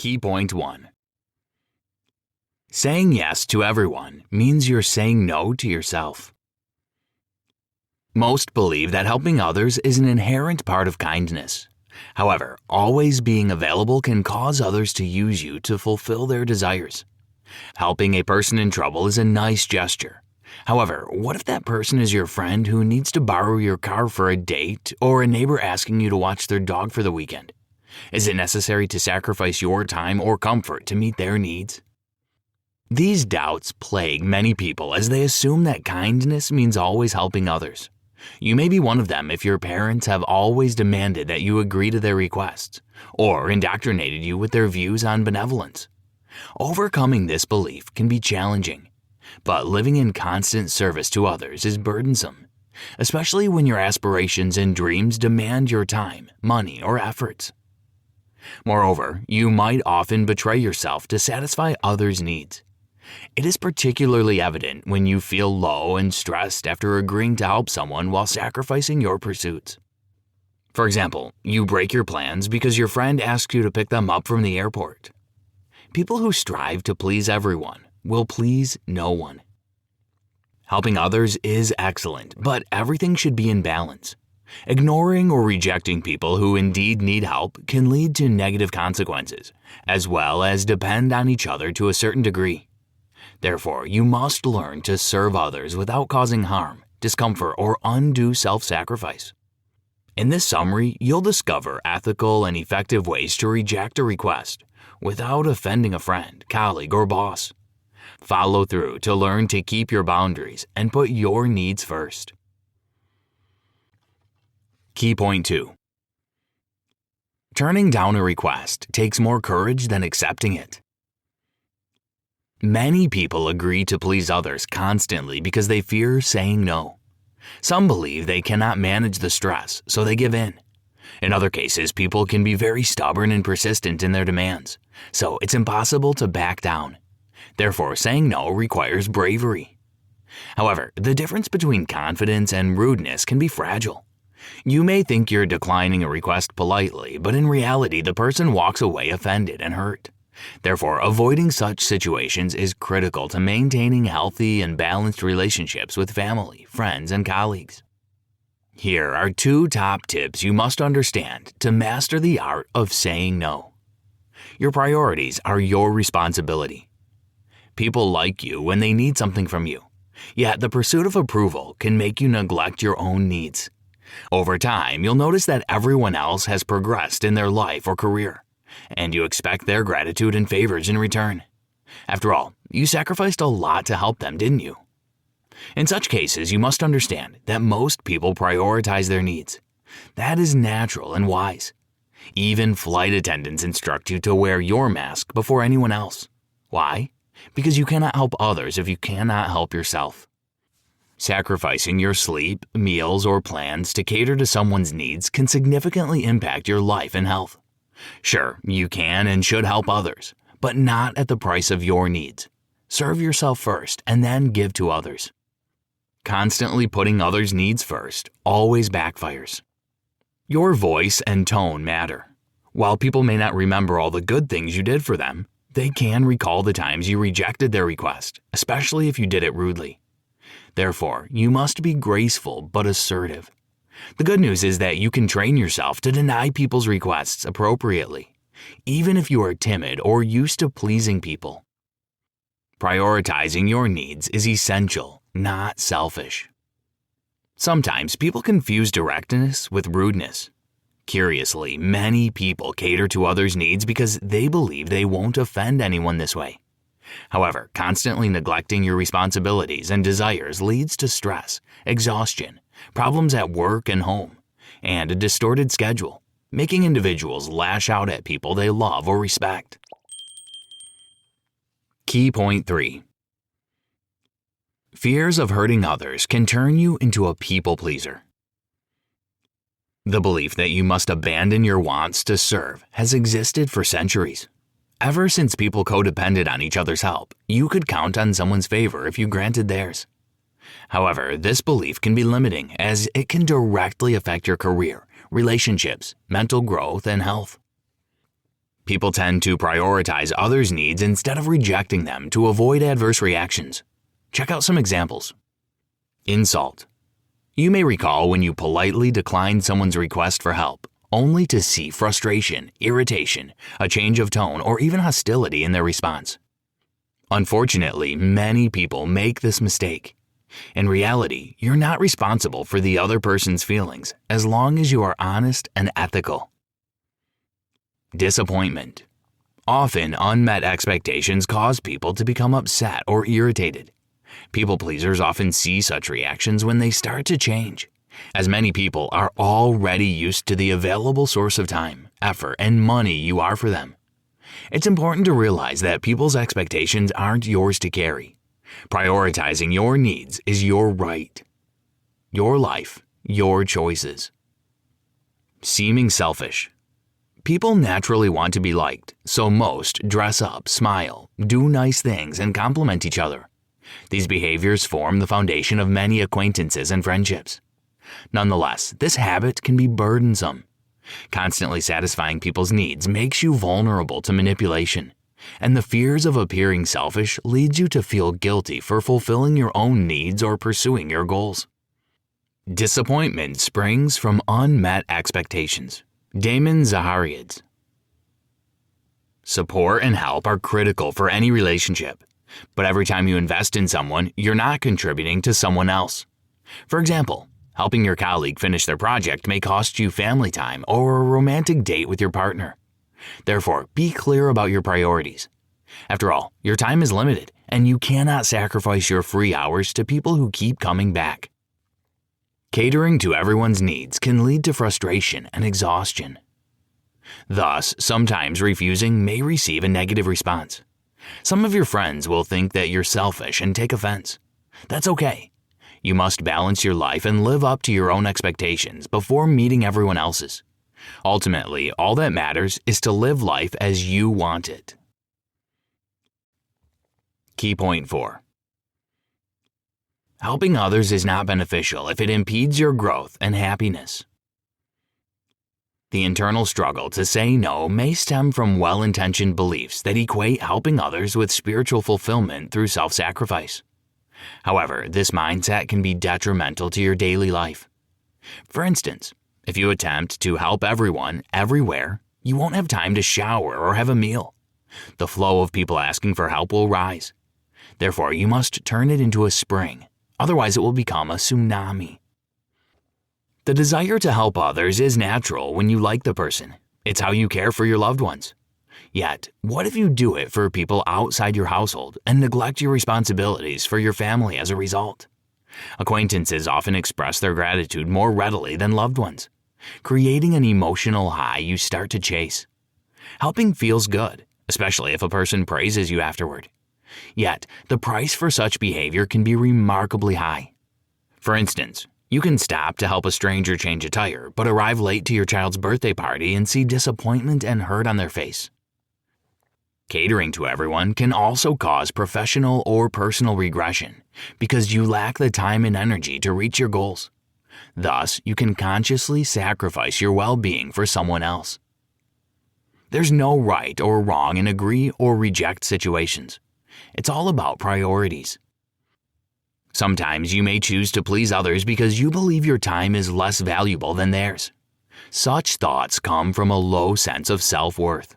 Key point 1. Saying yes to everyone means you're saying no to yourself. Most believe that helping others is an inherent part of kindness. However, always being available can cause others to use you to fulfill their desires. Helping a person in trouble is a nice gesture. However, what if that person is your friend who needs to borrow your car for a date or a neighbor asking you to watch their dog for the weekend? Is it necessary to sacrifice your time or comfort to meet their needs? These doubts plague many people as they assume that kindness means always helping others. You may be one of them if your parents have always demanded that you agree to their requests, or indoctrinated you with their views on benevolence. Overcoming this belief can be challenging, but living in constant service to others is burdensome, especially when your aspirations and dreams demand your time, money, or efforts. Moreover, you might often betray yourself to satisfy others' needs. It is particularly evident when you feel low and stressed after agreeing to help someone while sacrificing your pursuits. For example, you break your plans because your friend asks you to pick them up from the airport. People who strive to please everyone will please no one. Helping others is excellent, but everything should be in balance. Ignoring or rejecting people who indeed need help can lead to negative consequences, as well as depend on each other to a certain degree. Therefore, you must learn to serve others without causing harm, discomfort, or undue self-sacrifice. In this summary, you'll discover ethical and effective ways to reject a request without offending a friend, colleague, or boss. Follow through to learn to keep your boundaries and put your needs first. Key point 2. Turning down a request takes more courage than accepting it. Many people agree to please others constantly because they fear saying no. Some believe they cannot manage the stress, so they give in. In other cases, people can be very stubborn and persistent in their demands, so it's impossible to back down. Therefore, saying no requires bravery. However, the difference between confidence and rudeness can be fragile. You may think you're declining a request politely, but in reality, the person walks away offended and hurt. Therefore, avoiding such situations is critical to maintaining healthy and balanced relationships with family, friends, and colleagues. Here are 2 top tips you must understand to master the art of saying no. Your priorities are your responsibility. People like you when they need something from you, yet the pursuit of approval can make you neglect your own needs. Over time, you'll notice that everyone else has progressed in their life or career, and you expect their gratitude and favors in return. After all, you sacrificed a lot to help them, didn't you? In such cases, you must understand that most people prioritize their needs. That is natural and wise. Even flight attendants instruct you to wear your mask before anyone else. Why? Because you cannot help others if you cannot help yourself. Sacrificing your sleep, meals, or plans to cater to someone's needs can significantly impact your life and health. Sure, you can and should help others, but not at the price of your needs. Serve yourself first and then give to others. Constantly putting others' needs first always backfires. Your voice and tone matter. While people may not remember all the good things you did for them, they can recall the times you rejected their request, especially if you did it rudely. Therefore, you must be graceful but assertive. The good news is that you can train yourself to deny people's requests appropriately, even if you are timid or used to pleasing people. Prioritizing your needs is essential, not selfish. Sometimes people confuse directness with rudeness. Curiously, many people cater to others' needs because they believe they won't offend anyone this way. However, constantly neglecting your responsibilities and desires leads to stress, exhaustion, problems at work and home, and a distorted schedule, making individuals lash out at people they love or respect. Key point 3. Fears of hurting others can turn you into a people pleaser. The belief that you must abandon your wants to serve has existed for centuries. Ever since people codepended on each other's help, you could count on someone's favor if you granted theirs. However, this belief can be limiting as it can directly affect your career, relationships, mental growth, and health. People tend to prioritize others' needs instead of rejecting them to avoid adverse reactions. Check out some examples. Insult. You may recall when you politely declined someone's request for help, only to see frustration, irritation, a change of tone, or even hostility in their response. Unfortunately, many people make this mistake. In reality, you're not responsible for the other person's feelings as long as you are honest and ethical. Disappointment. Often, unmet expectations cause people to become upset or irritated. People pleasers often see such reactions when they start to change, as many people are already used to the available source of time, effort, and money you are for them. It's important to realize that people's expectations aren't yours to carry. Prioritizing your needs is your right. Your life, your choices. Seeming selfish. People naturally want to be liked, so most dress up, smile, do nice things, and compliment each other. These behaviors form the foundation of many acquaintances and friendships. Nonetheless, this habit can be burdensome. Constantly satisfying people's needs makes you vulnerable to manipulation, and the fears of appearing selfish leads you to feel guilty for fulfilling your own needs or pursuing your goals. Disappointment springs from unmet expectations. Damon Zahariadze. Support and help are critical for any relationship, but every time you invest in someone, you're not contributing to someone else. For example, helping your colleague finish their project may cost you family time or a romantic date with your partner. Therefore, be clear about your priorities. After all, your time is limited, and you cannot sacrifice your free hours to people who keep coming back. Catering to everyone's needs can lead to frustration and exhaustion. Thus, sometimes refusing may receive a negative response. Some of your friends will think that you're selfish and take offense. That's okay. You must balance your life and live up to your own expectations before meeting everyone else's. Ultimately, all that matters is to live life as you want it. Key point 4. Helping others is not beneficial if it impedes your growth and happiness. The internal struggle to say no may stem from well-intentioned beliefs that equate helping others with spiritual fulfillment through self-sacrifice. However, this mindset can be detrimental to your daily life. For instance, if you attempt to help everyone, everywhere, you won't have time to shower or have a meal. The flow of people asking for help will rise. Therefore, you must turn it into a spring. Otherwise, it will become a tsunami. The desire to help others is natural when you like the person. It's how you care for your loved ones. Yet, what if you do it for people outside your household and neglect your responsibilities for your family as a result? Acquaintances often express their gratitude more readily than loved ones, creating an emotional high you start to chase. Helping feels good, especially if a person praises you afterward. Yet, the price for such behavior can be remarkably high. For instance, you can stop to help a stranger change a tire, but arrive late to your child's birthday party and see disappointment and hurt on their face. Catering to everyone can also cause professional or personal regression because you lack the time and energy to reach your goals. Thus, you can consciously sacrifice your well-being for someone else. There's no right or wrong in agree or reject situations. It's all about priorities. Sometimes you may choose to please others because you believe your time is less valuable than theirs. Such thoughts come from a low sense of self-worth.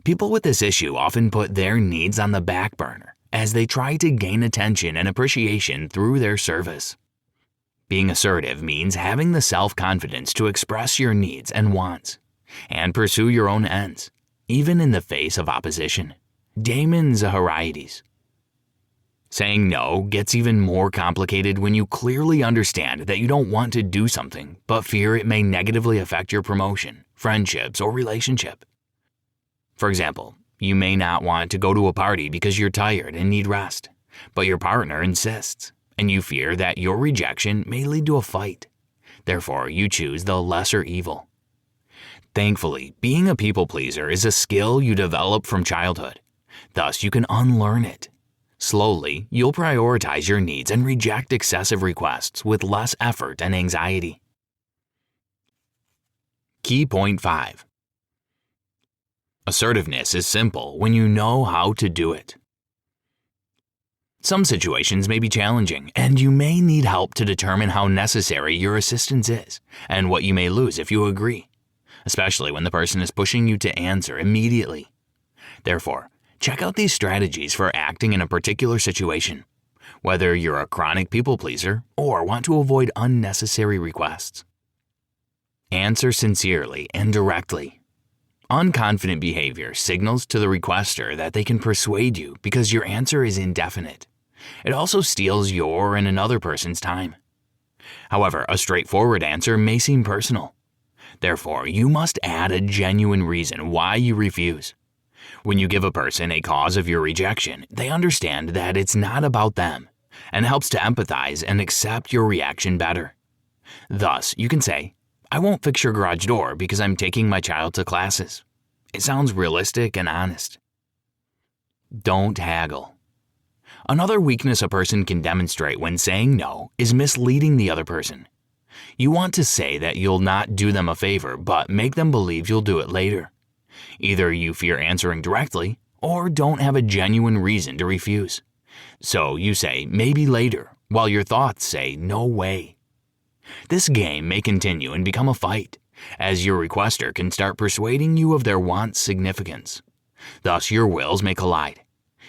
People with this issue often put their needs on the back burner as they try to gain attention and appreciation through their service. Being assertive means having the self-confidence to express your needs and wants, and pursue your own ends, even in the face of opposition. Damon Zahariadze. Saying no gets even more complicated when you clearly understand that you don't want to do something, but fear it may negatively affect your promotion, friendships, or relationship. For example, you may not want to go to a party because you're tired and need rest, but your partner insists, and you fear that your rejection may lead to a fight. Therefore, you choose the lesser evil. Thankfully, being a people pleaser is a skill you develop from childhood. Thus, you can unlearn it. Slowly, you'll prioritize your needs and reject excessive requests with less effort and anxiety. Key point 5. Assertiveness is simple when you know how to do it. Some situations may be challenging, and you may need help to determine how necessary your assistance is and what you may lose if you agree, especially when the person is pushing you to answer immediately. Therefore, check out these strategies for acting in a particular situation, whether you're a chronic people pleaser or want to avoid unnecessary requests. Answer sincerely and directly. Unconfident behavior signals to the requester that they can persuade you because your answer is indefinite. It also steals your and another person's time. However, a straightforward answer may seem personal. Therefore, you must add a genuine reason why you refuse. When you give a person a cause of your rejection, they understand that it's not about them and helps to empathize and accept your reaction better. Thus, you can say, "I won't fix your garage door because I'm taking my child to classes." It sounds realistic and honest. Don't haggle. Another weakness a person can demonstrate when saying no is misleading the other person. You want to say that you'll not do them a favor, but make them believe you'll do it later. Either you fear answering directly, or don't have a genuine reason to refuse. So you say, "maybe later," while your thoughts say, "no way." This game may continue and become a fight, as your requester can start persuading you of their want's significance. Thus, your wills may collide.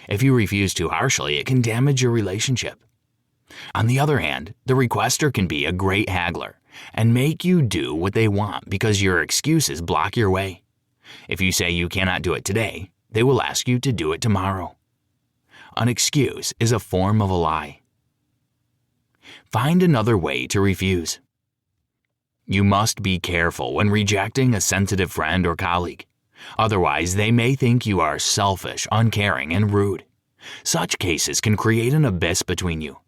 If you refuse too harshly, it can damage your relationship. On the other hand, the requester can be a great haggler and make you do what they want because your excuses block your way. If you say you cannot do it today, they will ask you to do it tomorrow. An excuse is a form of a lie. Find another way to refuse. You must be careful when rejecting a sensitive friend or colleague. Otherwise, they may think you are selfish, uncaring, and rude. Such cases can create an abyss between you,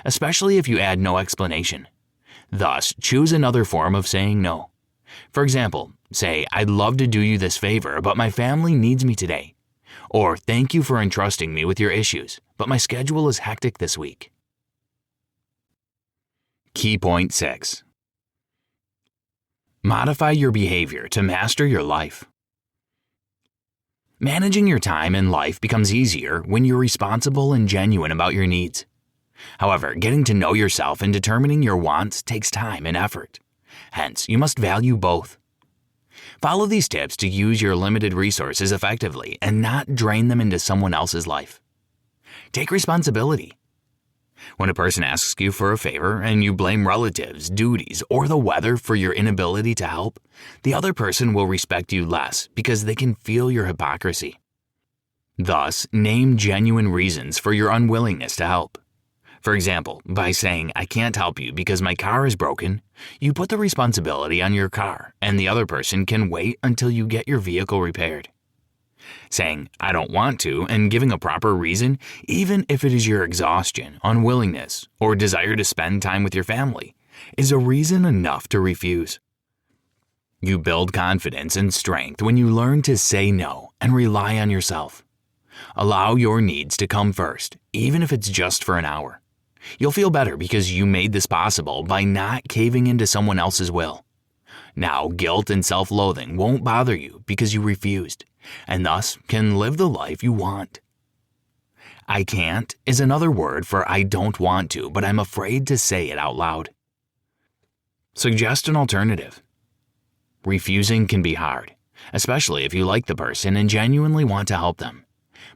especially if you add no explanation. Thus, choose another form of saying no. For example, say, "I'd love to do you this favor, but my family needs me today." Or, "Thank you for entrusting me with your issues, but my schedule is hectic this week." Key point 6. Modify your behavior to master your life. Managing your time and life becomes easier when you're responsible and genuine about your needs. However, getting to know yourself and determining your wants takes time and effort. Hence, you must value both. Follow these tips to use your limited resources effectively and not drain them into someone else's life. Take responsibility. When a person asks you for a favor and you blame relatives, duties, or the weather for your inability to help, the other person will respect you less because they can feel your hypocrisy. Thus, name genuine reasons for your unwillingness to help. For example, by saying, "I can't help you because my car is broken," you put the responsibility on your car and the other person can wait until you get your vehicle repaired. Saying, "I don't want to," and giving a proper reason, even if it is your exhaustion, unwillingness, or desire to spend time with your family, is a reason enough to refuse. You build confidence and strength when you learn to say no and rely on yourself. Allow your needs to come first, even if it's just for an hour. You'll feel better because you made this possible by not caving into someone else's will. Now, guilt and self-loathing won't bother you because you refused, and thus can live the life you want. "I can't" is another word for "I don't want to, but I'm afraid to say it out loud." Suggest an alternative. Refusing can be hard, especially if you like the person and genuinely want to help them,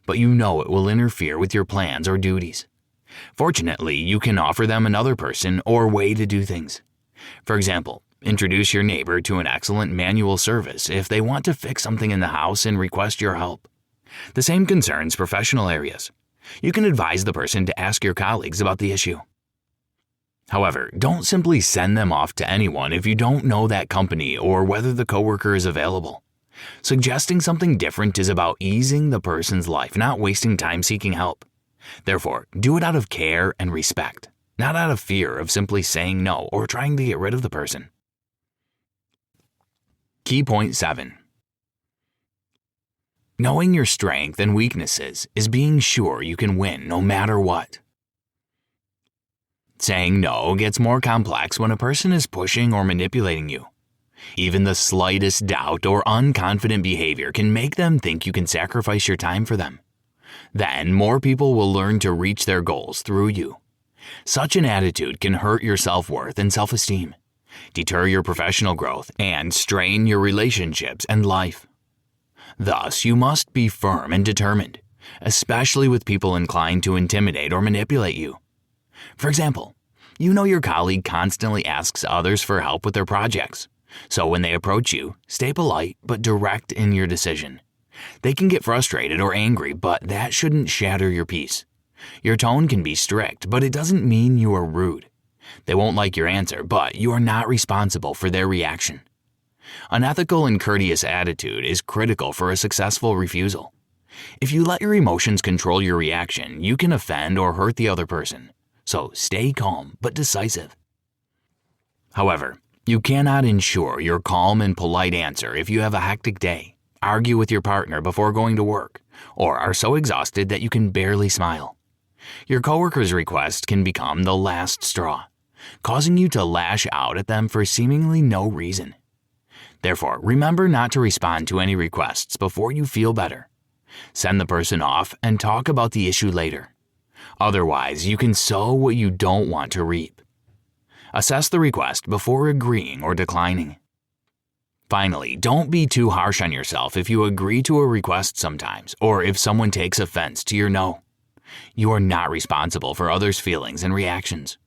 but you know it will interfere with your plans or duties. Fortunately, you can offer them another person or way to do things. For example, introduce your neighbor to an excellent manual service if they want to fix something in the house and request your help. The same concerns professional areas. You can advise the person to ask your colleagues about the issue. However, don't simply send them off to anyone if you don't know that company or whether the coworker is available. Suggesting something different is about easing the person's life, not wasting time seeking help. Therefore, do it out of care and respect, not out of fear of simply saying no or trying to get rid of the person. Key point 7. Knowing your strengths and weaknesses is being sure you can win no matter what. Saying no gets more complex when a person is pushing or manipulating you. Even the slightest doubt or unconfident behavior can make them think you can sacrifice your time for them. Then more people will learn to reach their goals through you. Such an attitude can hurt your self-worth and self-esteem, deter your professional growth, and strain your relationships and life. Thus, you must be firm and determined, especially with people inclined to intimidate or manipulate you. For example, you know your colleague constantly asks others for help with their projects. So when they approach you, stay polite but direct in your decision. They can get frustrated or angry, but that shouldn't shatter your peace. Your tone can be strict, but it doesn't mean you are rude. They won't like your answer, but you are not responsible for their reaction. An ethical and courteous attitude is critical for a successful refusal. If you let your emotions control your reaction, you can offend or hurt the other person. So stay calm but decisive. However, you cannot ensure your calm and polite answer if you have a hectic day, argue with your partner before going to work, or are so exhausted that you can barely smile. Your coworker's request can become the last straw, causing you to lash out at them for seemingly no reason. Therefore, remember not to respond to any requests before you feel better. Send the person off and talk about the issue later. Otherwise, you can sow what you don't want to reap. Assess the request before agreeing or declining. Finally, don't be too harsh on yourself if you agree to a request sometimes, or if someone takes offense to your no. You are not responsible for others' feelings and reactions.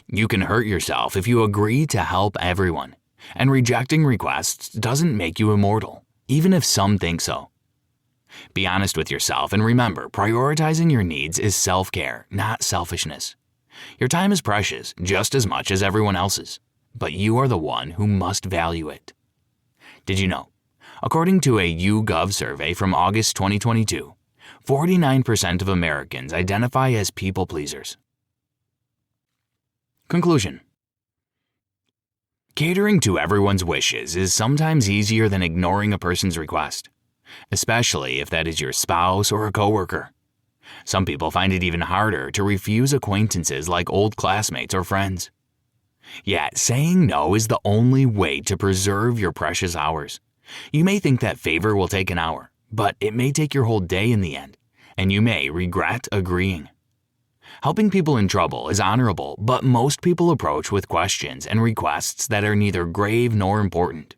You can hurt yourself if you agree to help everyone, and rejecting requests doesn't make you immortal, even if some think so. Be honest with yourself and remember, prioritizing your needs is self-care, not selfishness. Your time is precious just as much as everyone else's, but you are the one who must value it. Did you know? According to a YouGov survey from August 2022, 49% of Americans identify as people pleasers. Conclusion. Catering to everyone's wishes is sometimes easier than ignoring a person's request, especially if that is your spouse or a coworker. Some people find it even harder to refuse acquaintances like old classmates or friends. Yet, saying no is the only way to preserve your precious hours. You may think that favor will take an hour, but it may take your whole day in the end, and you may regret agreeing. Helping people in trouble is honorable, but most people approach with questions and requests that are neither grave nor important.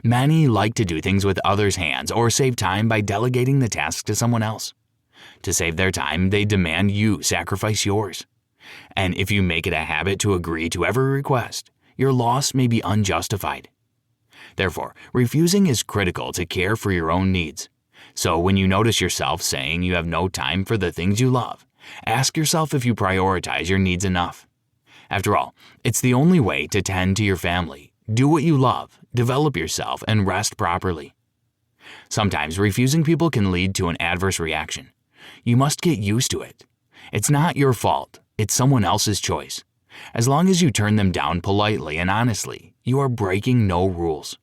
Many like to do things with others' hands or save time by delegating the task to someone else. To save their time, they demand you sacrifice yours. And if you make it a habit to agree to every request, your loss may be unjustified. Therefore, refusing is critical to care for your own needs. So when you notice yourself saying you have no time for the things you love, ask yourself if you prioritize your needs enough. After all, it's the only way to tend to your family, do what you love, develop yourself, and rest properly. Sometimes refusing people can lead to an adverse reaction. You must get used to it. It's not your fault, it's someone else's choice. As long as you turn them down politely and honestly, you are breaking no rules.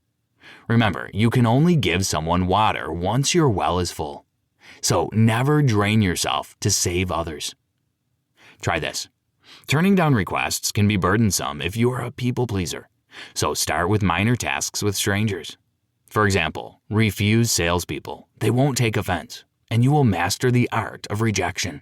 Remember, you can only give someone water once your well is full. So never drain yourself to save others. Try this. Turning down requests can be burdensome if you are a people pleaser. So start with minor tasks with strangers. For example, refuse salespeople. They won't take offense, and you will master the art of rejection.